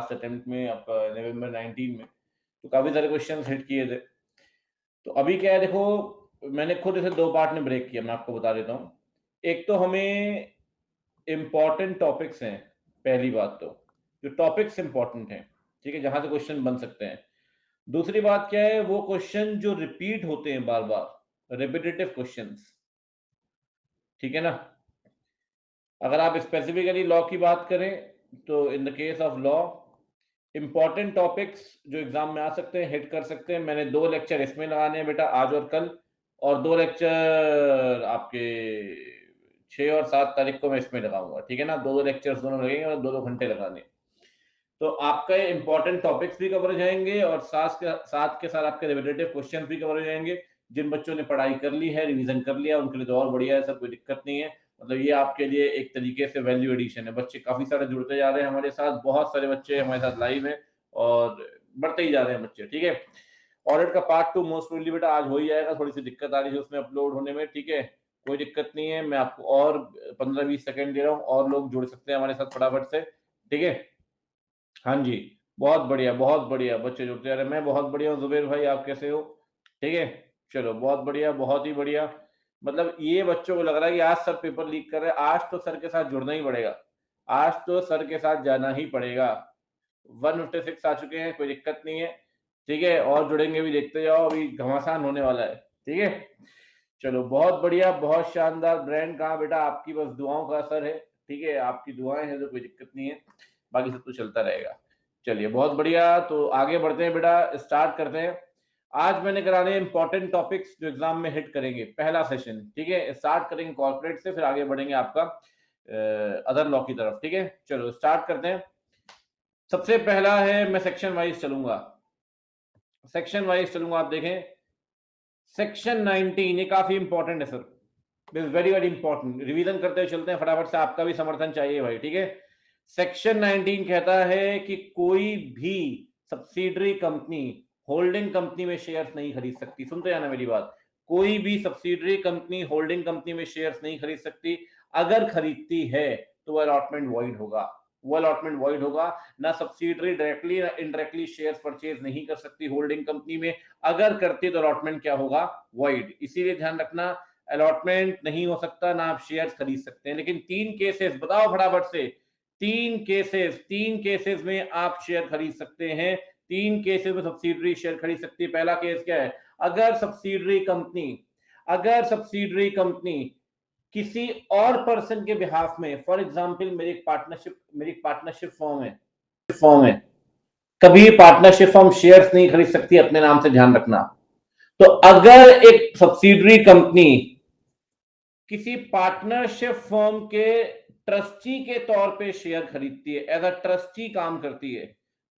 Last attempt में आपका नवंबर 19 में, तो काफी सारे क्वेश्चन हिट किए थे। तो अभी क्या है, देखो मैंने खुद इसे 2 पार्ट में ब्रेक किया, मैं आपको बता देता हूँ। एक तो हमें इम्पोर्टेंट टॉपिक्स हैं, पहली बात तो जो टॉपिक्स इम्पोर्टेंट हैं, ठीक है, जहां से क्वेश्चन बन सकते हैं। दूसरी बात क्या है, वो क्वेश्चन जो रिपीट होते हैं बार बार, रिपीटेटिव क्वेश्चंस, ठीक है ना। अगर आप स्पेसिफिकली लॉ की बात करें तो in the case of law, important topics जो एग्जाम में आ सकते हैं, हिट कर सकते हैं, मैंने 2 लेक्चर इसमें लगाने हैं बेटा, आज और कल, और 2 लेक्चर आपके 6 और 7 तारीख को मैं इसमें लगाऊंगा, ठीक है ना। 2 लेक्चर्स दोनों लगेंगे और 2-2 घंटे लगाने। तो आपका इंपॉर्टेंट टॉपिक्स भी कवर हो जाएंगे और साथ के साथ आपके रिलेटेड क्वेश्चन भी कवर हो जाएंगे। जिन बच्चों ने पढ़ाई कर ली है, रिवीजन कर लिया, उनके लिए तो और बढ़िया है सर, कोई दिक्कत नहीं है। मतलब ये आपके लिए एक तरीके से वैल्यू एडिशन है। बच्चे काफी सारे जुड़ते जा रहे हैं हमारे साथ, बहुत सारे बच्चे हमारे साथ लाइव हैं और बढ़ते ही जा रहे हैं बच्चे, ठीक है। ऑडिट का पार्ट 2 मोस्ट प्रोबेबली बेटा आज हो ही जाएगा, थोड़ी सी दिक्कत आ रही है उसमें अपलोड होने में, ठीक है। कोई दिक्कत नहीं है, मैं आपको और 15-20 सेकंड दे रहा हूँ, और लोग जुड़ सकते हैं हमारे साथ फटाफट से, ठीक है। हाँ जी, बहुत बढ़िया बच्चे जुड़ते जा रहे हैं। मैं बहुत बढ़िया हूँ जुबेर भाई, आप कैसे हो? ठीक है, चलो बहुत बढ़िया, बहुत ही बढ़िया। मतलब ये बच्चों को लग रहा है कि आज सर पेपर लीक कर रहे हैं, आज तो सर के साथ जुड़ना ही पड़ेगा, आज तो सर के साथ जाना ही पड़ेगा। 156 आ चुके हैं, कोई दिक्कत नहीं है, ठीक है, और जुड़ेंगे भी, देखते जाओ, अभी घमासान होने वाला है, ठीक है। चलो बहुत बढ़िया, बहुत शानदार। ब्रांड कहाँ बेटा, आपकी बस दुआओं का असर है, ठीक है, आपकी दुआएं हैं तो कोई दिक्कत नहीं है, बाकी सब तो चलता रहेगा। चलिए बहुत बढ़िया, तो आगे बढ़ते हैं बेटा, स्टार्ट करते हैं। आज मैंने कराने इंपॉर्टेंट टॉपिक्स जो एग्जाम में हिट करेंगे, पहला सेशन, ठीक है। स्टार्ट करेंगे कॉर्पोरेट से, फिर आगे बढ़ेंगे आपका अदर लॉ की तरफ, ठीक है। चलो स्टार्ट करते हैं। सबसे पहला है, मैं सेक्शन वाइज चलूंगा, सेक्शन वाइज चलूंगा। आप देखें सेक्शन 19, ये काफी इंपॉर्टेंट है sir, this very very important. Revision करते हुए चलते हैं फटाफट से, आपका भी समर्थन चाहिए भाई, ठीक है। सेक्शन 19 कहता है कि कोई भी सब्सिडरी कंपनी होल्डिंग कंपनी में शेयर्स नहीं खरीद सकती। सुनते जाना मेरी बात, कोई भी सब्सिडरी कंपनी होल्डिंग कंपनी में शेयर्स नहीं खरीद सकती। अगर खरीदती है तो वह अलॉटमेंट वॉइड होगा, वो अलॉटमेंट वॉइड होगा। ना सब्सिडरी डायरेक्टली ना इनडायरेक्टली शेयर्स परचेज नहीं कर सकती होल्डिंग कंपनी में, अगर करती तो अलॉटमेंट क्या होगा, वॉइड। इसीलिए ध्यान रखना, अलॉटमेंट नहीं हो सकता, ना आप शेयर्स खरीद सकते हैं। लेकिन 3 केसेस बताओ फटाफट से, 3 केसेस में आप शेयर खरीद सकते हैं, 3 केसेस में सब्सिडरी शेयर खरीद सकती है। पहला केस क्या है, अगर सब्सिडरी कंपनी किसी और पर्सन के बिहाफ में, फॉर एग्जांपल मेरी एक पार्टनरशिप फॉर्म है, कभी पार्टनरशिप फॉर्म शेयर्स नहीं खरीद सकती अपने नाम से, ध्यान रखना। तो अगर एक सब्सिडरी कंपनी किसी पार्टनरशिप फर्म के ट्रस्टी के तौर पे शेयर खरीदती है, एज अ ट्रस्टी काम करती है,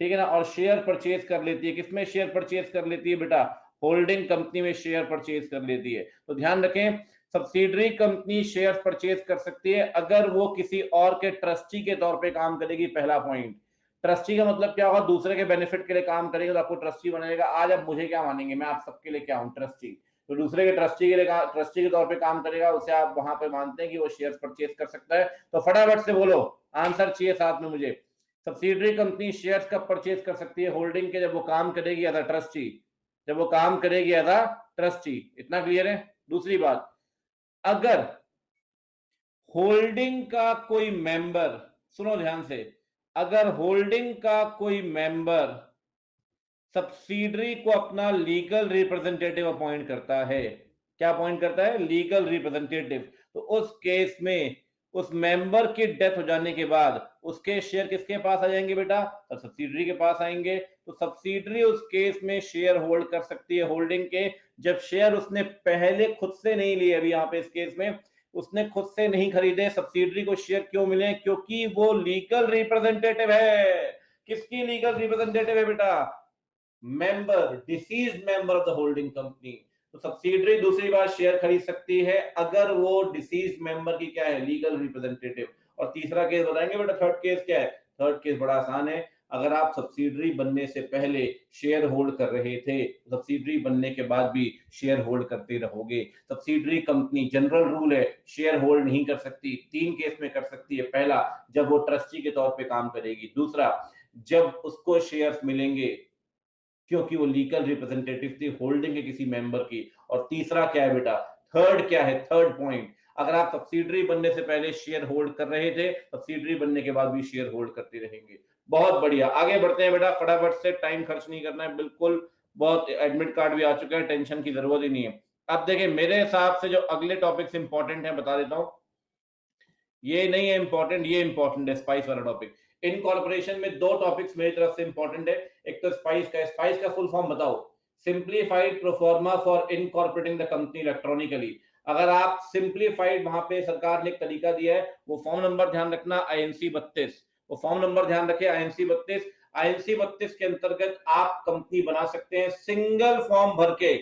ठीक है ना, और शेयर परचेज कर लेती है, किसमें शेयर परचेज कर लेती है बेटा, होल्डिंग कंपनी में शेयर परचेज कर लेती है। तो ध्यान रखें, सब्सिडरी कंपनी शेयर परचेज कर सकती है अगर वो किसी और के ट्रस्टी के तौर पे काम करेगी। पहला पॉइंट, ट्रस्टी का मतलब क्या होगा, दूसरे के बेनिफिट के लिए काम करेगा तो आपको ट्रस्टी बनाएगा। आज आप मुझे क्या मानेंगे, मैं आप सबके लिए क्या हूं, ट्रस्टी। तो दूसरे के ट्रस्टी के तौर पे काम करेगा, उसे आप वहां पे मानते हैं कि वो शेयर्स परचेज कर सकता है। तो फटाफट से बोलो, आंसर चाहिए साथ में मुझे। सब्सिडरी कंपनी शेयर्स कब परचेज कर सकती है होल्डिंग के, जब वो काम करेगी एज अ ट्रस्टी, जब वो काम करेगी एज अ ट्रस्टी। इतना क्लियर है। दूसरी बात, अगर होल्डिंग का कोई मेंबर, सुनो ध्यान से, अगर होल्डिंग का कोई मेंबर सब्सिडरी को अपना लीगल रिप्रेजेंटेटिव अपॉइंट करता है, क्या अपॉइंट करता है, लीगल रिप्रेजेंटेटिव, तो उस केस में उस मेंबर की डेथ हो जाने के बाद उसके शेयर किसके पास आ जाएंगे बेटा, तो सब्सिडरी के पास आएंगे। तो सब्सिडरी उस केस में शेयर होल्ड कर सकती है होल्डिंग के, जब शेयर उसने पहले खुद से नहीं लिए। अभी यहाँ पे इस केस में उसने खुद से नहीं खरीदे, सब्सिडरी को शेयर क्यों मिले, क्योंकि वो लीगल रिप्रेजेंटेटिव है। किसकी लीगल रिप्रेजेंटेटिव है बेटा, member, disease member of the holding company. तो सब्सिडरी दूसरी बार शेयर खरीद सकती है अगर वो डिसीज मेंबर की क्या है, लीगल रिप्रेजेंटेटिव। और तीसरा केस बताएंगे बेटा, थर्ड केस क्या है, थर्ड केस बड़ा आसान है। अगर आप सब्सिडरी बनने से पहले शेयर होल्ड कर रहे थे, सब्सिडरी बनने के बाद भी शेयर होल्ड करते रहोगे। सब्सिडरी कंपनी, जनरल रूल है, शेयर होल्ड नहीं कर सकती। 3 केस में कर सकती है। पहला, जब वो ट्रस्टी के तौर पे काम करेगी। दूसरा, जब उसको शेयर्स मिलेंगे, क्योंकि वो लीगल रिप्रेजेंटेटिव थी होल्डिंग है किसी मेंबर की। और तीसरा क्या है बेटा, थर्ड क्या है, थर्ड पॉइंट, अगर आप सब्सिडरी बनने से पहले शेयर होल्ड कर रहे थे, सब्सिडरी बनने के बाद भी शेयर होल्ड करते रहेंगे। बहुत बढ़िया, आगे बढ़ते हैं बेटा फटाफट से, टाइम खर्च नहीं करना है बिल्कुल। बहुत एडमिट कार्ड भी आ चुका है, टेंशन की जरूरत ही नहीं है। अब देखिए मेरे हिसाब से जो अगले टॉपिक्स इंपॉर्टेंट है बता देता हूं, ये नहीं है इंपॉर्टेंट, ये इंपॉर्टेंट है स्पाइस वाला टॉपिक। इनकॉर्पोरेशन में दो टॉपिक्स मेरी तरफ से इंपॉर्टेंट है, एक तो स्पाइस का फुल फॉर्म बताओ, simplified proforma for incorporating the company electronically. अगर आप सिंप्लीफाइड, वहां पे सरकार ने एक तरीका दिया है, वो फॉर्म नंबर ध्यान रखना आईएनसी 32, वो फॉर्म नंबर ध्यान रखिए आईएनसी 32। आईएनसी 32 के अंतर्गत आप कंपनी बना सकते हैं, सिंगल फॉर्म भर के,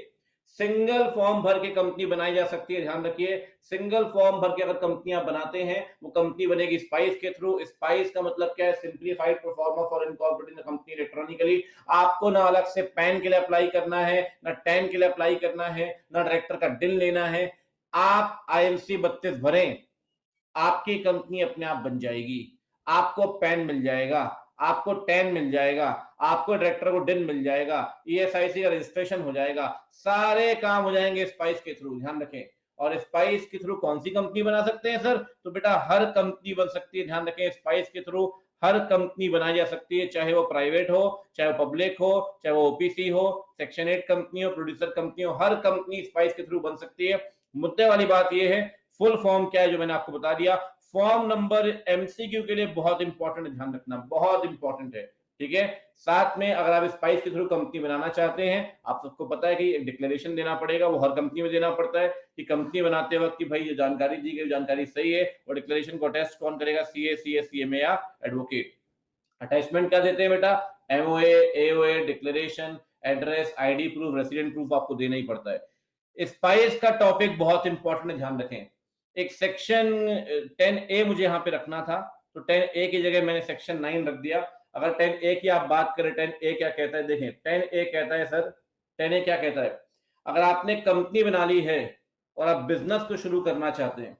सिंगल फॉर्म भर के कंपनी बनाई जा सकती है, ध्यान रखिए। सिंगल फॉर्म भर के अगर कंपनियां बनाते हैं, वो कंपनी बनेगी स्पाइस के थ्रू। स्पाइस का मतलब क्या है, simplified proforma for incorporating the company electronically. आपको ना अलग से पैन के लिए अप्लाई करना है, ना टैन के लिए अप्लाई करना है, ना डायरेक्टर का डिल लेना है। आप आईएनसी 32 भरें, आपकी कंपनी अपने आप बन जाएगी। आपको पैन मिल जाएगा, आपको टैन मिल जाएगा, आपको डायरेक्टर को डिन मिल जाएगा, ईएसआईसी का रजिस्ट्रेशन हो जाएगा, सारे काम हो जाएंगे स्पाइस के थ्रू, ध्यान रखें। और स्पाइस के थ्रू कौन सी कंपनी बना सकते हैं सर, तो बेटा हर कंपनी बन सकती है, ध्यान रखें। स्पाइस के थ्रू हर कंपनी बनाई जा सकती है, चाहे वो प्राइवेट हो, चाहे वो पब्लिक हो, चाहे वो ओपीसी हो, सेक्शन 8 कंपनी हो, प्रोड्यूसर कंपनी हो, हर कंपनी स्पाइस के थ्रू बन सकती है। मुद्दे वाली बात यह है फुल फॉर्म क्या है जो मैंने आपको बता दिया। फॉर्म नंबर एमसीक्यू के लिए बहुत इंपॉर्टेंट, ध्यान रखना बहुत इंपॉर्टेंट है, ठीक है। साथ में अगर आप स्पाइस के थ्रू कंपनी बनाना चाहते हैं, आप सबको पता है कि एक डिक्लेरेशन देना पड़ेगा, वो हर कंपनी में देना पड़ता है कि कंपनी बनाते वक्त कि भाई ये जानकारी दी गई जानकारी सही है। और डिक्लेरेशन को अटेस्ट कौन करेगा, सीए, सीएस, सीएमए या एडवोकेट। अटैचमेंट क्या देते हैं बेटा, MOA, AOA, declaration, address, ID proof, resident proof आपको देना ही पड़ता है। स्पाइस का टॉपिक बहुत इंपॉर्टेंट है, ध्यान रखें। एक सेक्शन 10A मुझे यहाँ पे रखना था, तो 10A की जगह मैंने सेक्शन 9 रख दिया। अगर 10A की आप बात करें, 10A क्या कहता है, देखें 10A कहता है सर, 10A क्या कहता है, अगर आपने कंपनी बना ली है और आप बिजनेस को शुरू करना चाहते हैं,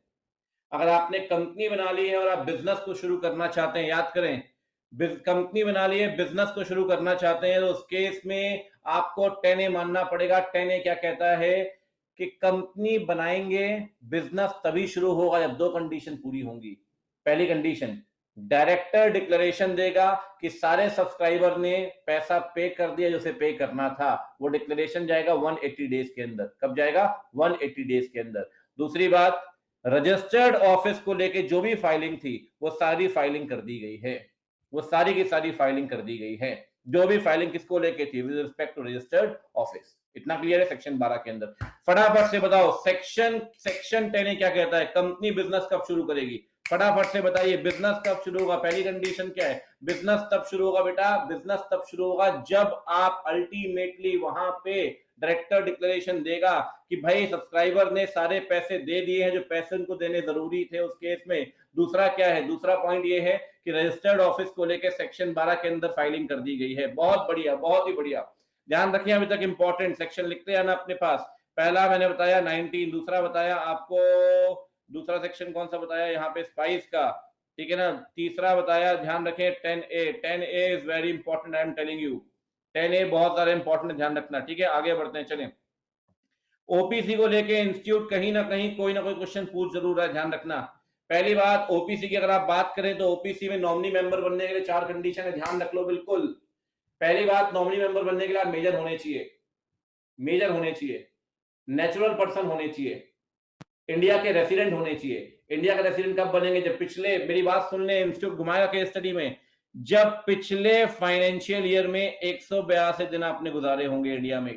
अगर आपने कंपनी बना ली है और आप बिजनेस को शुरू करना चाहते हैं, याद करें, कंपनी बना ली है, बिजनेस को शुरू करना चाहते हैं, तो उस केस में आपको 10A मानना पड़ेगा। 10A क्या कहता है कि कंपनी बनाएंगे, बिजनेस तभी शुरू होगा जब दो कंडीशन पूरी होंगी। पहली कंडीशन, डायरेक्टर डिक्लेरेशन देगा कि सारे सब्सक्राइबर ने पैसा पे कर दिया जो उसे पे करना था। वो डिक्लेरेशन जाएगा 180 डेज के अंदर। कब जाएगा, 180 डेज के अंदर। दूसरी बात, रजिस्टर्ड ऑफिस को लेके जो भी फाइलिंग थी वो सारी फाइलिंग कर दी गई है, वो सारी की सारी फाइलिंग कर दी गई है। जो भी फाइलिंग किसको लेके थी, with respect to registered office. इतना क्लियर है सेक्शन 12 के अंदर। फटाफट से बताओ सेक्शन 10 क्या कहता है, कंपनी बिजनेस कब शुरू करेगी, फटाफट से बताइए बिजनेस कब शुरू होगा। पहली कंडीशन क्या है, बिजनेस तब शुरू होगा बेटा, बिजनेस तब शुरू होगा जब आप अल्टीमेटली वहां पे डायरेक्टर डिक्लेरेशन देगा कि भाई सब्सक्राइबर ने सारे पैसे दे दिए हैं जो पैसे उनको देने जरूरी थे उस केस में। दूसरा क्या है, दूसरा पॉइंट ये है कि रजिस्टर्ड ऑफिस को लेकर सेक्शन 12 के अंदर फाइलिंग कर दी गई है। बहुत बढ़िया, बहुत ही बढ़िया, ध्यान रखिए अभी तक इंपॉर्टेंट सेक्शन लिखते हैं ना अपने पास। पहला मैंने बताया 19, दूसरा बताया आपको, दूसरा सेक्शन कौन सा बताया यहाँ पे, स्पाइस का, ठीक है ना। तीसरा बताया, ध्यान रखें 10A, 10A is very important, I am telling you, 10A बहुत ज्यादा इंपॉर्टेंट, ध्यान रखना, ठीक है। आगे बढ़ते हैं, चलें। ओपीसी को लेके इंस्टीट्यूट कहीं ना कहीं कोई ना कोई क्वेश्चन पूछ जरूर है, ध्यान रखना। पहली बात, ओपीसी की अगर आप बात करें तो ओपीसी में नॉमिनी मेंबर बनने के लिए 4 कंडीशन है, ध्यान रख लो बिल्कुल। पहली बात, नॉमिनी मेंबर बनने के लिए मेजर होने चाहिए, मेजर होने चाहिए, नेचुरल पर्सन होने चाहिए, इंडिया के रेसिडेंट होने चाहिए। इंडिया का रेसिडेंट कब बनेंगे, जब पिछले, मेरी बात सुन ले, इंस्टीट्यूट घुमाएगा केस स्टडी में, जब पिछले फाइनेंशियल ईयर में 182 दिन आपने गुजारे होंगे इंडिया में,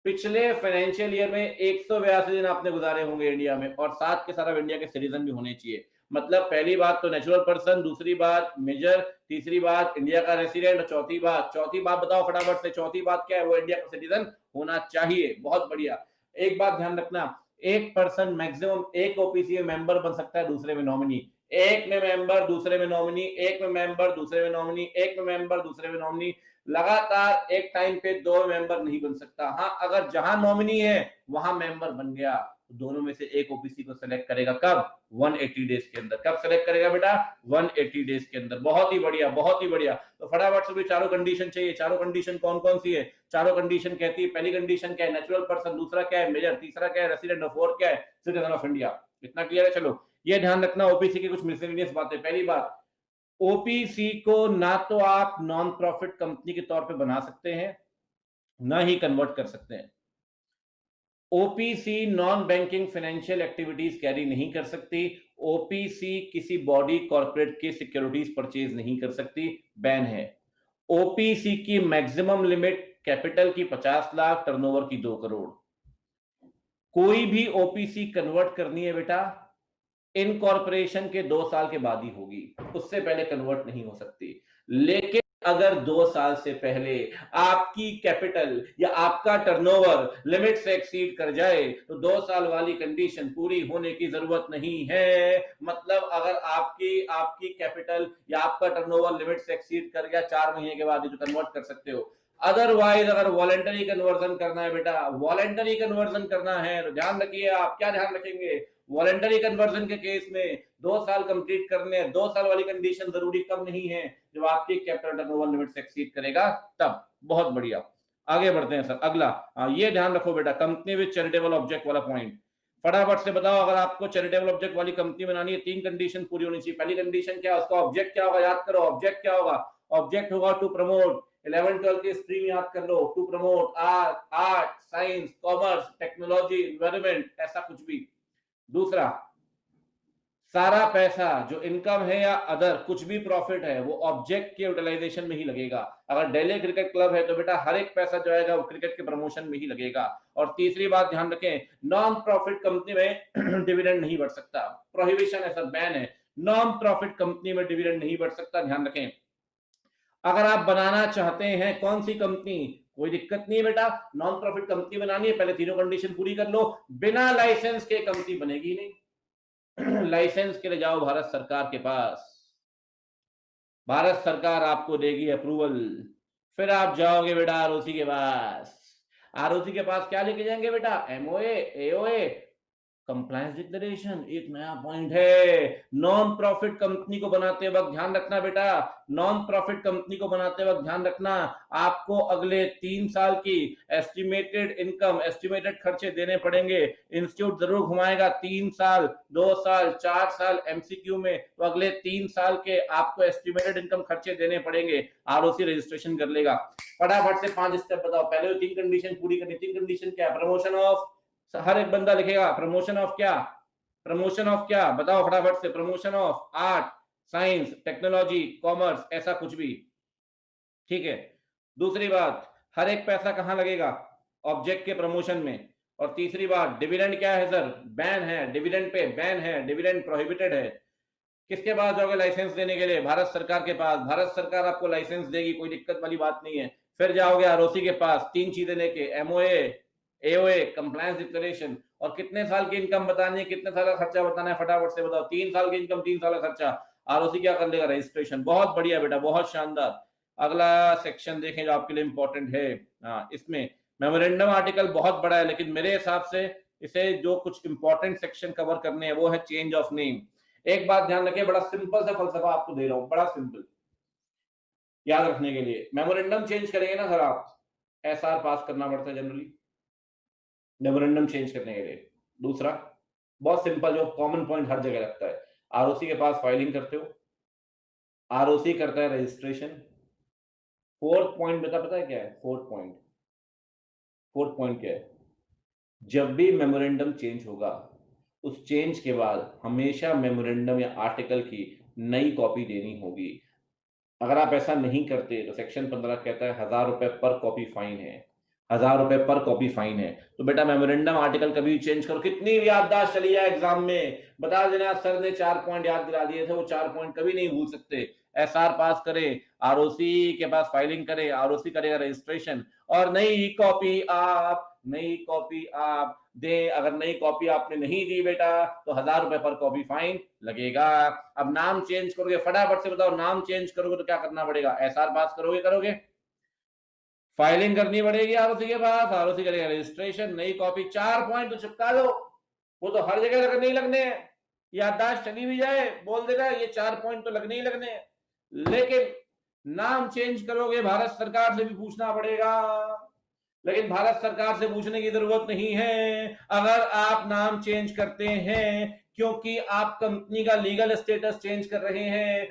पिछले फाइनेंशियल ईयर में 182 दिन आपने गुजारे होंगे इंडिया में, और साथ के साथ इंडिया के सिटीजन भी होने चाहिए। मतलब पहली बात तो नेचुरल पर्सन, दूसरी बात मेजर, तीसरी बात इंडिया का रेसिडेंट, और चौथी बात बताओ फटाफट से, चौथी बात क्या है, वो इंडिया का सिटीजन होना चाहिए। बहुत बढ़िया। एक बात ध्यान रखना, एक पर्सन मैक्सिमम एक ओपीसी में मेंबर बन सकता है, दूसरे में नॉमिनी, एक में मेंबर दूसरे में नॉमिनी, एक में मेंबर दूसरे में नॉमिनी, एक में मेंबर दूसरे में नॉमिनी, लगातार एक टाइम पे 2 मेंबर नहीं बन सकता। हाँ, अगर जहां नॉमिनी है वहां मेंबर बन गया, दोनों में से एक ओबीसी को सेलेक्ट करेगा। कब? 180 डेज के अंदर। कब सेलेक्ट करेगा बेटा? 180 डेज के अंदर। बहुत ही बढ़िया, बहुत ही बढ़िया। तो फटाफट से भी चारों कंडीशन चाहिए। चारों कंडीशन कौन कौन सी है? चारों कंडीशन कहती है, पहली कंडीशन क्या है? Natural person. दूसरा क्या है? मेजर। तीसरा क्या है? रेसिडेंट। और फोर्थ क्या है? Citizen of India. इतना क्लियर है? चलो ये ध्यान रखना ओबीसी की कुछ मिसलेनियस बातें। पहली बात, ओपीसी को ना तो आप नॉन प्रॉफिट कंपनी के तौर पे बना सकते हैं, ना ही कन्वर्ट कर सकते हैं। OPC non banking financial activities carry नहीं कर सकती। ओपीसी किसी बॉडी कॉर्पोरेट की सिक्योरिटीज परचेज नहीं कर सकती, बैन है। ओपीसी की मैक्सिमम लिमिट कैपिटल की 50 लाख, टर्नओवर की 2 करोड़। कोई भी ओपीसी कन्वर्ट करनी है बेटा, इनकॉर्पोरेशन के 2 साल के बाद ही होगी, उससे पहले कन्वर्ट नहीं हो सकती। लेकिन अगर 2 साल से पहले आपकी कैपिटल या आपका टर्नओवर लिमिट से एक्सीड कर जाए तो 2 साल वाली कंडीशन पूरी होने की जरूरत नहीं है। मतलब अगर आपकी आपकी कैपिटल या आपका टर्नओवर लिमिट से एक्सीड कर गया, 4 महीने के बाद ही तो कन्वर्ट कर सकते हो। अदरवाइज अगर वॉलेंटरी कन्वर्जन करना है बेटा, वॉलेंटरी कन्वर्जन करना है तो ध्यान रखिए। आप क्या ध्यान रखेंगे? वॉलेंटरी कन्वर्जन के केस में 2 साल कंप्लीट करने, 2 साल वाली कंडीशन जरूरी कब नहीं है? जब आपकी कैपिटल टर्नओवर लिमिट से एक्सीड करेगा तब। बहुत बढ़िया, आगे बढ़ते हैं सर। अगला ये ध्यान रखो बेटा, कंपनी विद चैरिटेबल ऑब्जेक्ट वाला पॉइंट। फटाफट से बताओ, अगर आपको चैरिटेबल ऑब्जेक्ट वाली कंपनी बनानी है, 3 कंडीशन पूरी होनी चाहिए। पहली कंडीशन क्या है? उसका ऑब्जेक्ट क्या होगा? याद करो, ऑब्जेक्ट क्या होगा? ऑब्जेक्ट होगा टू प्रमोट, 11-12 की स्ट्रीम याद कर लो, to promote art, science, commerce, technology, environment, ऐसा कुछ भी। दूसरा, सारा पैसा जो इनकम है या अदर कुछ भी प्रॉफिट है वो ऑब्जेक्ट के यूटिलाइजेशन में ही लगेगा। अगर दिल्ली क्रिकेट क्लब है तो बेटा हर एक पैसा जो आएगा वो क्रिकेट के प्रमोशन में ही लगेगा। और तीसरी बात ध्यान रखें, नॉन प्रॉफिट कंपनी में डिविडेंड नहीं बढ़ सकता, प्रोहिबिशन है सर, बैन है। नॉन प्रॉफिट कंपनी में डिविडेंड नहीं बढ़ सकता, ध्यान रखें। अगर आप बनाना चाहते हैं कौन सी कंपनी, कोई दिक्कत नहीं है बेटा, नॉन प्रॉफिट कंपनी बनानी है, पहले तीनों कंडीशन पूरी कर लो। बिना लाइसेंस के कंपनी बनेगी नहीं। लाइसेंस के लिए जाओ भारत सरकार के पास, भारत सरकार आपको देगी अप्रूवल। फिर आप जाओगे बेटा आरओसी के पास। आरओसी के पास क्या लेके जाएंगे बेटा? MOA, AOA, compliance declaration. एक नया पॉइंट है, नॉन प्रॉफिट कंपनी को बनाते वक्त ध्यान रखना बेटा, नॉन प्रॉफिट कंपनी को बनाते वक्त ध्यान रखना, आपको अगले 3 साल की एस्टिमेटेड इनकम, एस्टिमेटेड खर्चे देने पड़ेंगे। इंस्टीट्यूट जरूर घुमाएगा 3 साल, 2 साल, 4 साल एमसीक्यू में, तो अगले 3 साल के आपको एस्टिमेटेड इनकम खर्चे देने पड़ेंगे। आरओसी रजिस्ट्रेशन कर लेगा। फटाफट से 5 स्टेप बताओ। पहले 3 कंडीशन पूरी करनी। 3 कंडीशन क्या है? प्रमोशन ऑफ, हर एक बंदा लिखेगा प्रमोशन ऑफ क्या? प्रमोशन ऑफ क्या बताओ फटाफट से? Promotion of art, science, technology, commerce, ऐसा कुछ भी, ठीक है। दूसरी बात, हर एक पैसा कहां लगेगा? ऑब्जेक्ट के प्रमोशन में। और तीसरी बात, डिविडेंड क्या है सर? बैन है, डिविडेंड पे बैन है, डिविडेंड प्रोहिबिटेड है। किसके पास जाओगे लाइसेंस देने के लिए? भारत सरकार के पास। भारत सरकार आपको लाइसेंस देगी, कोई दिक्कत वाली बात नहीं है। फिर जाओगे आरओसी के पास, 3 चीजें लेके, एमओए, एओए, कंप्लायंस डिक्लेरेशन, और कितने साल की इनकम बतानी है, कितने साल का खर्चा बताना है, फटाफट से बताओ। 3 साल की इनकम, 3 साल का खर्चा। आरओसी क्या कर लेगा? रजिस्ट्रेशन। बहुत बढ़िया बेटा, बहुत शानदार। अगला सेक्शन देखें जो आपके लिए इंपॉर्टेंट है। हाँ, इसमें मेमोरेंडम आर्टिकल बहुत बड़ा है, लेकिन मेरे हिसाब से इसे जो कुछ इंपॉर्टेंट सेक्शन कवर करने हैं वो है चेंज ऑफ नेम। एक बात ध्यान रखिए, बड़ा सिंपल सा फलसफा आपको दे रहा हूं, बड़ा सिंपल याद रखने के लिए। मेमोरेंडम चेंज करेंगे ना सर आप, एसआर पास करना पड़ता है जनरली मेमोरेंडम चेंज करने के लिए। दूसरा, बहुत सिंपल, जो कॉमन पॉइंट हर जगह लगता है, आरओसी के पास फाइलिंग करते हो, आरओसी करता है रजिस्ट्रेशन। फोर्थ पॉइंट बेटा पता है क्या है? फोर्थ पॉइंट क्या है? जब भी मेमोरेंडम चेंज होगा, उस चेंज के बाद हमेशा मेमोरेंडम या आर्टिकल की नई कॉपी देनी होगी। अगर आप ऐसा नहीं करते तो सेक्शन 15 कहता है 1000 रुपए पर कॉपी फाइन है। 1000 रुपए पर कॉपी फाइन है। तो बेटा मेमोरेंडम आर्टिकल कभी चेंज करो, कितनी भी याददाश्त चली जाए एग्जाम में, बता देना सर ने 4 पॉइंट याद दिला दिए थे, वो 4 पॉइंट कभी नहीं भूल सकते। एसआर पास करे, आरओसी के पास फाइलिंग करे, आरओसी करेगा रजिस्ट्रेशन, और नई कॉपी आप दे। अगर नई कॉपी आपने नहीं दी बेटा तो 1000 रुपए पर कॉपी फाइन लगेगा। अब नाम चेंज करोगे, फटाफट से बताओ, नाम चेंज करोगे तो क्या करना पड़ेगा? एसआर पास करोगे, फाइलिंग करनी पड़ेगी आरओसी के पास, आरओसी करेगा रजिस्ट्रेशन, नई कॉपी। 4 पॉइंट तो चिपका लो, वो तो हर जगह लगने ही लगने हैं, याददाश्त चली भी जाए बोल देगा ये 4 पॉइंट तो लगने ही लगने हैं। लेकिन नाम चेंज करोगे भारत सरकार से भी पूछना पड़ेगा, लेकिन भारत सरकार से पूछने की जरूरत नहीं है। अगर आप नाम चेंज करते हैं क्योंकि आप कंपनी का लीगल स्टेटस चेंज कर रहे हैं,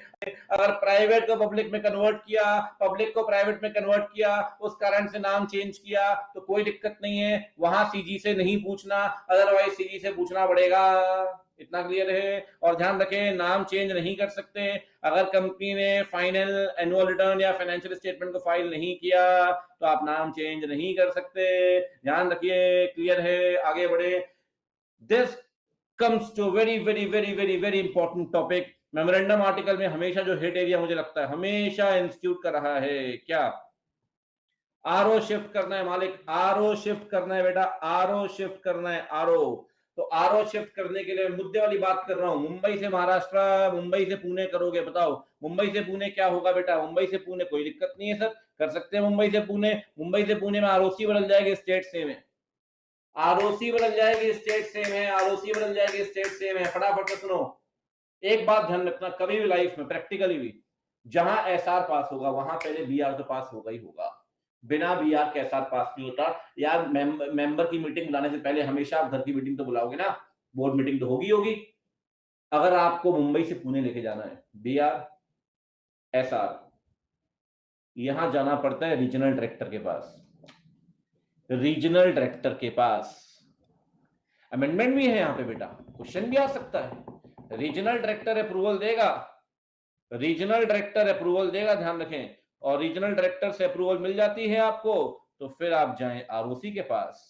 अगर प्राइवेट को पब्लिक में कन्वर्ट किया, पब्लिक को प्राइवेट में कन्वर्ट किया, उस कारण से नाम चेंज किया तो कोई दिक्कत नहीं है, वहां सीजी से नहीं पूछना, अदरवाइज सीजी से पूछना पड़ेगा। इतना क्लियर है। और ध्यान रखें, नाम चेंज नहीं कर सकते। अगर कंपनी ने फाइनल एनुअल रिटर्न या फाइनेंशियल स्टेटमेंट को फाइल नहीं किया तो आप नाम चेंज नहीं कर सकते। ध्यान रखिए, क्लियर है, आगे बढ़े। This comes to very very very very very important topic। Memorandum article में हमेशा जो हेड एरिया मुझे लगता है हमेशा इंस्टीट्यूट का रहा है, क्या? आरओ शिफ्ट करना है मालिक, आरओ शिफ्ट करना है बेटा, आरओ शिफ्ट करना है, आरओ। तो आरओ शिफ्ट करने के लिए मुद्दे वाली बात कर रहा हूं, मुंबई से महाराष्ट्र, मुंबई से पुणे करोगे, बताओ मुंबई से पुणे क्या होगा बेटा? मुंबई से पुणे कोई दिक्कत नहीं है सर, कर सकते हैं मुंबई से पुणे। मुंबई से पुणे में आरओसी बदल जाएगी, स्टेट सेम है, आरओसी बदल जाएगी, स्टेट सेम है, आरओसी बदल जाएगी, स्टेट सेम है। फटाफट से सुनो, एक बात ध्यान रखना, कभी भी लाइफ में प्रैक्टिकली भी जहां एसआर पास होगा वहां पहले बीआर तो पास होगा ही होगा, बिना बीआर के एसआर पास नहीं होता। यार मेंबर की मीटिंग बुलाने से पहले हमेशा आप घर की मीटिंग तो बुलाओगे ना, बोर्ड मीटिंग तो होगी होगी। अगर आपको मुंबई से पुणे लेके जाना है, बीआर एसआर, यहां जाना पड़ता है रीजनल डायरेक्टर के पास, रीजनल डायरेक्टर के पास। अमेंडमेंट भी है यहाँ पे बेटा, क्वेश्चन भी आ सकता है। रीजनल डायरेक्टर अप्रूवल देगा, रीजनल डायरेक्टर अप्रूवल देगा, ध्यान रखें। और रीजनल डायरेक्टर से अप्रूवल मिल जाती है आपको तो फिर आप जाएं आरओसी के पास।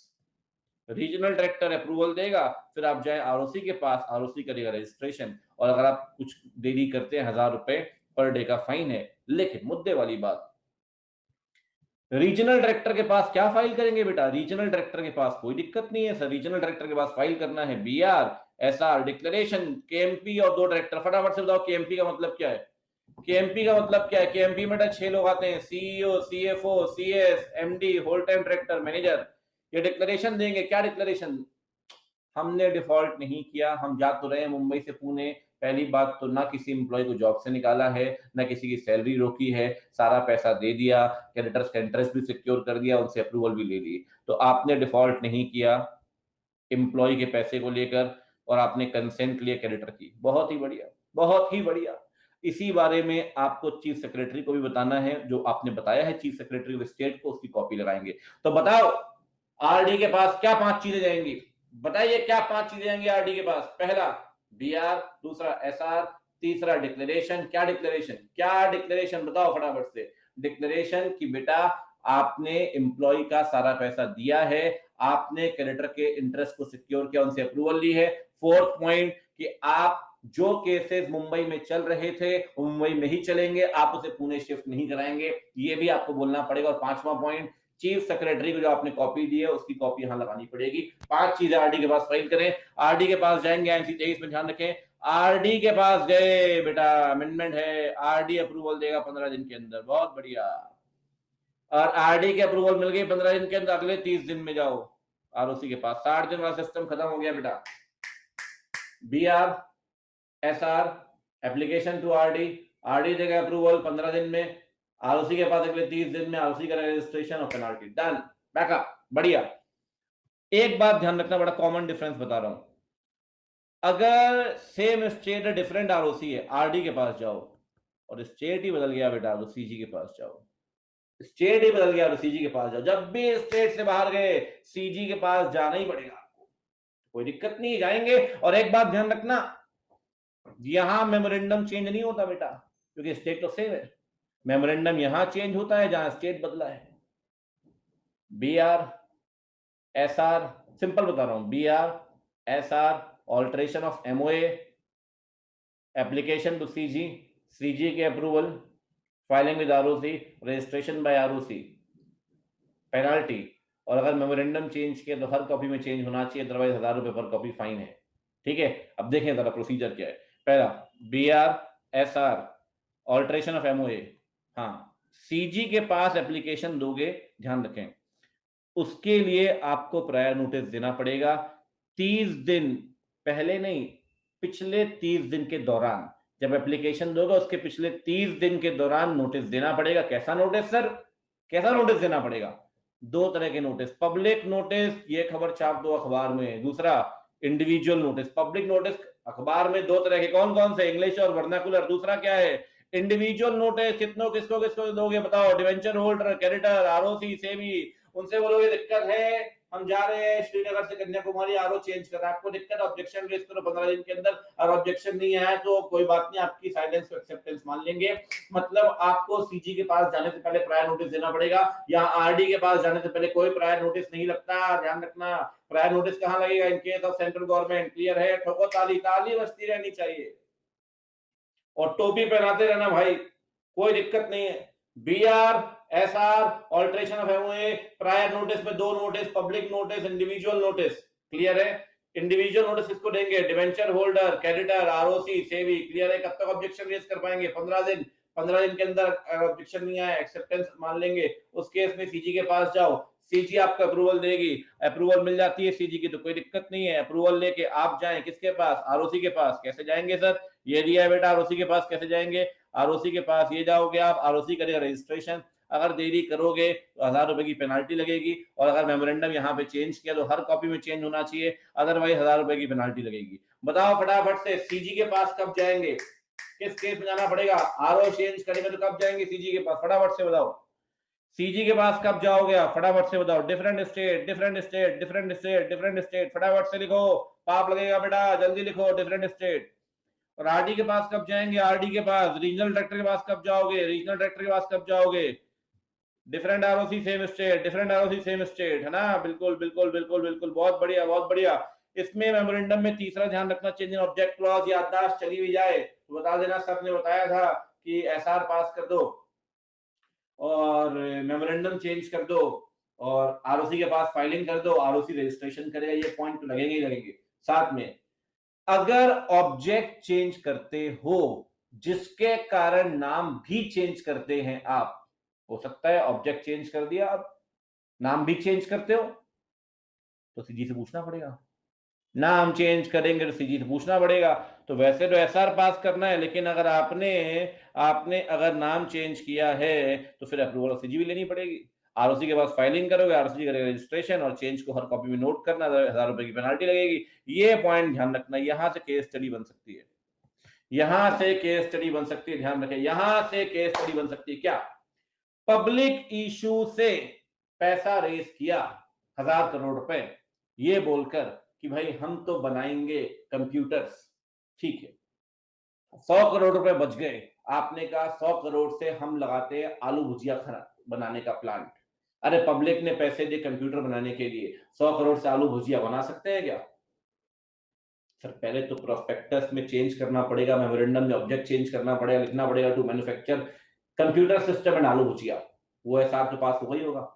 रीजनल डायरेक्टर अप्रूवल देगा, फिर आप जाएं आरओसी के पास, आरओसी करेगा रजिस्ट्रेशन। और अगर आप कुछ देरी करते हैं 1000 रुपए पर डे का फाइन है। लेकिन मुद्दे वाली बात, रीजनल डायरेक्टर के पास क्या फाइल करेंगे बेटा? रीजनल डायरेक्टर के पास कोई दिक्कत नहीं है सर, रीजनल डायरेक्टर के पास फाइल करना है बीआर एसआर डिक्लेरेशन, केएमपी और 2 डायरेक्टर। फटाफट से बताओ केएमपी का मतलब क्या है? केएमपी का मतलब क्या है? केएमपी में 6 लोग आते हैं, CEO, CFO, CS, MD, whole time director, manager. ये डिक्लेरेशन देंगे। क्या डिक्लेरेशन? हमने डिफॉल्ट नहीं किया, हम जा तो रहे हैं मुंबई से पुणे। पहली बात तो ना किसी एम्प्लॉय को जॉब से निकाला है, ना किसी की सैलरी रोकी है, सारा पैसा दे दिया, क्रेडिटर्स का इंटरेस्ट भी सिक्योर कर दिया, उनसे अप्रूवल भी ले ली। तो आपने डिफॉल्ट नहीं किया एम्प्लॉय के पैसे को लेकर, और आपने कंसेंट लिए क्रेडिटर की। बहुत ही बढ़िया, बहुत ही बढ़िया। इसी बारे में आपको चीफ सेक्रेटरी को भी बताना है, जो आपने बताया है चीफ सेक्रेटरी ऑफ स्टेट को, उसकी कॉपी लगाएंगे। तो बताओ आरडी के पास क्या 5 चीजें जाएंगी? बताइए क्या 5 चीजें जाएंगी आरडी के पास? पहला बीआर, दूसरा एसआर, तीसरा डिक्लेरेशन। क्या डिक्लेरेशन? क्या डिक्लेरेशन? बताओ फटाफट से। डिक्लेरेशन कि बेटा आपने एम्प्लॉय का सारा पैसा दिया है, आपने क्रेडिटर के इंटरेस्ट को सिक्योर किया, उनसे अप्रूवल ली है। फोर्थ पॉइंट कि आप जो केसेस मुंबई में चल रहे थे मुंबई में ही चलेंगे, आप उसे पुणे शिफ्ट नहीं कराएंगे, ये भी आपको बोलना पड़ेगा। और 5वां पॉइंट, चीफ सेक्रेटरी को जो आपने कॉपी दी है उसकी कॉपी यहां लगानी पड़ेगी। 5 चीजें आरडी के पास फाइल करें। आरडी के पास जाएंगे, एनसी 23 में ध्यान रखें, आरडी के पास गए बेटा, अमेंडमेंट है, आरडी अप्रूवल देगा 15 दिन के अंदर। बहुत बढ़िया। और आरडी के अप्रूवल मिल गई 15 दिन के अंदर, अगले 30 दिन में जाओ आरओसी के पास। 60 दिन वाला सिस्टम खत्म हो गया बेटा। BR SR application to RD, RD देगा अप्रूवल 15 दिन में, आरओसी के पास अगले 30 दिन में, आरओसी का रजिस्ट्रेशन और पेनाल्टी, डन, बैकअप। बढ़िया। एक बात ध्यान रखना, बड़ा कॉमन डिफरेंस बता रहा हूं, अगर सेम स्टेट डिफरेंट आरओसी है, आरडी के पास जाओ, और स्टेट ही बदल गया बेटा तो सीजी के पास जाओ। स्टेट ही बदल गया तो सीजी के पास जाओ। जब भी स्टेट से बाहर गए सीजी के पास जाना ही पड़ेगा आपको, कोई दिक्कत नहीं, जाएंगे। और एक बात ध्यान रखना, यहां मेमोरेंडम चेंज नहीं होता बेटा, क्योंकि स्टेट तो सेम है। मेमोरेंडम यहां चेंज होता है जहां स्टेट बदला है। बीआर एसआर, सिंपल बता रहा हूं, BR SR, alteration of MOA, application to CG, CG के approval, filing with ROC, registration by ROC, penalty. और अगर मेमोरेंडम चेंज किया तो हर कॉपी में चेंज होना चाहिए, अदरवाइज 1000 रुपए पर कॉपी फाइन है। ठीक है, अब देखें जरा प्रोसीजर क्या है। पहला BR SR, alteration of MOA, हाँ सीजी के पास एप्लीकेशन दोगे, ध्यान रखें उसके लिए आपको प्रायर नोटिस देना पड़ेगा। 30 दिन पहले नहीं, पिछले 30 दिन के दौरान, जब एप्लीकेशन दोगे उसके पिछले 30 दिन के दौरान नोटिस देना पड़ेगा। कैसा नोटिस सर? कैसा नोटिस देना पड़ेगा? दो तरह के नोटिस, पब्लिक नोटिस, ये खबर छाप दो अखबार में। दूसरा इंडिविजुअल नोटिस। पब्लिक नोटिस अखबार में दो तरह के, कौन कौन से? इंग्लिश और वर्नाकुलर। दूसरा क्या है? Individual notice. कितनों किसको किसको दोगे बताओ? Debenture holder, creditor, ROC, SEBI. उनसे बोलोगे दिक्कत है, हम जा रहे हैं श्रीनगर से कन्याकुमारी, आरओ चेंज कर रहा है, आपको दिक्कत, ऑब्जेक्शन रेज करो 15 दिन के अंदर। और ऑब्जेक्शन नहीं आया तो कोई बात नहीं, आपकी साइलेंस एक्सेप्टेंस मान लेंगे। मतलब आपको सीजी के पास जाने से पहले प्रायर नोटिस देना पड़ेगा, या आरडी के पास जाने से पहले कोई प्रायर नोटिस नहीं लगता, ध्यान रखना। प्रायर नोटिस कहां लगेगा? In case of central government. Clear है? ठोको ताली, ताली बजती रहनी चाहिए और टोपी पहनाते रहना भाई, कोई दिक्कत नहीं है। BR, SR, alteration of MOA, prior notice में दो notice, public notice, individual notice. Clear है? इंडिविजुअल नोटिस किसको देंगे? Debenture holder, creditor, ROC, SEBI. Clear है? कब तक ऑब्जेक्शन रेज कर पाएंगे? 15 दिन। 15 दिन के अंदर ऑब्जेक्शन नहीं आया, एक्सेप्टेंस मान लेंगे। उस केस में सीजी के पास जाओ, सीजी आपको अप्रूवल देगी। अप्रूवल मिल जाती है सीजी की तो कोई दिक्कत नहीं है। अप्रूवल लेके आप जाएं किसके पास? आरओसी के पास। कैसे जाएंगे सर? ये दिया है बेटा, आरओसी के पास कैसे जाएंगे? आरओसी के पास ये जाओगे आप, आरओसी करेगा रजिस्ट्रेशन। अगर देरी करोगे तो 1000 रुपए की पेनाल्टी लगेगी, और अगर मेमोरेंडम यहाँ पे चेंज किया तो हर कॉपी में चेंज होना चाहिए, अदरवाइज 1000 रुपए की पेनाल्टी लगेगी। बताओ फटाफट से, सीजी के पास कब जाएंगे? किस केस में जाना पड़ेगा? आरओ चेंज करेंगे तो कब जाएंगे सीजी के पास? फटाफट से बताओ, सीजी के पास कब जाओगे आप? फटाफट से बताओ। Different state, different state, different state, different state. फटाफट से लिखो, पाप लगेगा बेटा, जल्दी लिखो। Different state. और आरडी के पास कब जाएंगे? आरडी के पास। रीजनल डायरेक्टर के पास कब जाओगे? रीजनल डायरेक्टर के पास कब जाओगे? Different ROC same state, different ROC same state, है ना? बिल्कुल बिल्कुल बिल्कुल बिल्कुल, बहुत बढ़िया बहुत बढ़िया। इसमें मेमोरेंडम में तीसरा ध्यान रखना, चेंज इन ऑब्जेक्ट क्लॉज, याददाश्त चली भी जाए तो बता देना, सर ने बताया था कि एसआर पास कर दो और मेमोरेंडम चेंज कर दो और आरओसी के पास फाइलिंग कर दो, आरओसी रजिस्ट्रेशन करेगा। ये पॉइंट तो लगेंगे ही लगेंगे। साथ में अगर ऑब्जेक्ट चेंज करते हो जिसके कारण नाम भी चेंज करते हैं आप, हो सकता है ऑब्जेक्ट चेंज कर दिया, आप नाम भी चेंज करते हो, तो सीजी से पूछना पड़ेगा। नाम चेंज करेंगे तो सीजी से पूछना पड़ेगा। तो वैसे तो एसआर पास करना है, लेकिन अगर आपने आपने अगर नाम चेंज किया है तो फिर अप्रूवल सीजी भी लेनी पड़ेगी। आरओसी के पास फाइलिंग करोगे, आरओसी करेगा रजिस्ट्रेशन, और चेंज को हर कॉपी में नोट करना, 1000 रुपए की पेनाल्टी लगेगी। ये पॉइंट ध्यान रखना, यहां से केस स्टडी बन सकती है, यहां से केस स्टडी बन सकती है। ध्यान रखें, यहां से केस स्टडी बन सकती है। क्या? पब्लिक इशू से पैसा रेज किया 1000 करोड़ रुपए, ये बोलकर कि भाई हम तो बनाएंगे कंप्यूटर्स, ठीक है, 100 करोड़ रुपए बच गए। आपने कहा 100 करोड़ से हम लगाते हैं आलू भुजिया बनाने का प्लांट। अरे पब्लिक ने पैसे दिए कंप्यूटर बनाने के लिए, 100 करोड़ से आलू भुजिया बना सकते हैं क्या? सर पहले तो प्रोस्पेक्टस में चेंज करना पड़ेगा, मेमोरेंडम में ऑब्जेक्ट चेंज करना पड़ेगा, लिखना पड़ेगा to manufacture computer system and aloo bhujia, वो एसआर के पास हो ही होगा।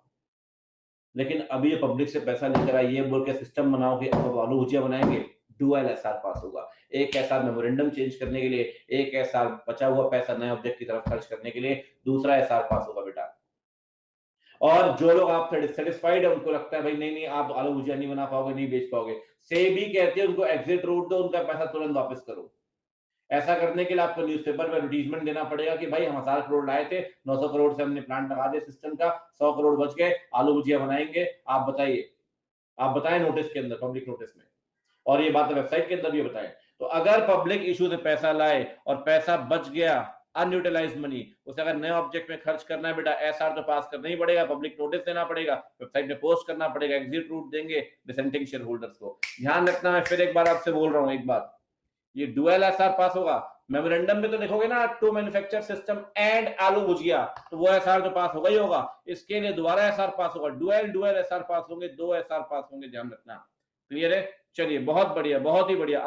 लेकिन अभी ये पब्लिक से पैसा लेकर आए, ये बोल के सिस्टम बनाओगे, अब आलू भुजिया बनाएंगे, डुअल एसआर पास होगा। एक एसआर मेमोरेंडम चेंज करने के लिए, एक एसआर बचा हुआ पैसा नए ऑब्जेक्ट की तरफ खर्च करने के लिए, दूसरा एसआर पास होगा बेटा। और जो लोग आप सेटिस्फाइड है, उनको लगता है भाई नहीं नहीं आप आलू भुजिया नहीं बना पाओगे, नहीं बेच पाओगे, से भी कहते हैं उनको एग्जिट रूट दो, उनका पैसा तुरंत वापस करो। ऐसा करने के लिए आपको न्यूज़पेपर में एडवर्टाइजमेंट देना पड़ेगा कि भाई हम 1000 करोड़ लाए थे, 900 करोड़ से हमने प्लांट लगा दिया सिस्टम का, 100 करोड़ बच गए, आलू भुजिया बनाएंगे, आप बताइए। आप बताएं नोटिस के अंदर, पब्लिक नोटिस में, और ये बात वेबसाइट के अंदर भी बताएं। तो अगर पब्लिक इशू से पैसा लाए और पैसा बच गया, अनयूटिलाइज मनी, उसे अगर नए ऑब्जेक्ट में खर्च करना है बेटा, एसआर तो पास करना ही पड़ेगा, पब्लिक नोटिस देना पड़ेगा, वेबसाइट में पोस्ट करना पड़ेगा, एग्जिट रूट देंगे डिसेंटिंग शेयर होल्डर्स को। ध्यान रखना, मैं फिर एक बार आपसे बोल रहा हूं, एक बात, ये डुअल एसआर पास होगा। मेमोरेंडम में तो लिखोगे ना to manufacture system and aloo भुजिया, तो वो एसआर तो पास होगा ही होगा। इसके लिए दोबारा एसआर पास होगा, डुअल डुअल एसआर पास होंगे, 2 एसआर पास होंगे, ध्यान रखना। क्लियर है? चलिए बहुत बढ़िया, बहुत ही बढ़िया।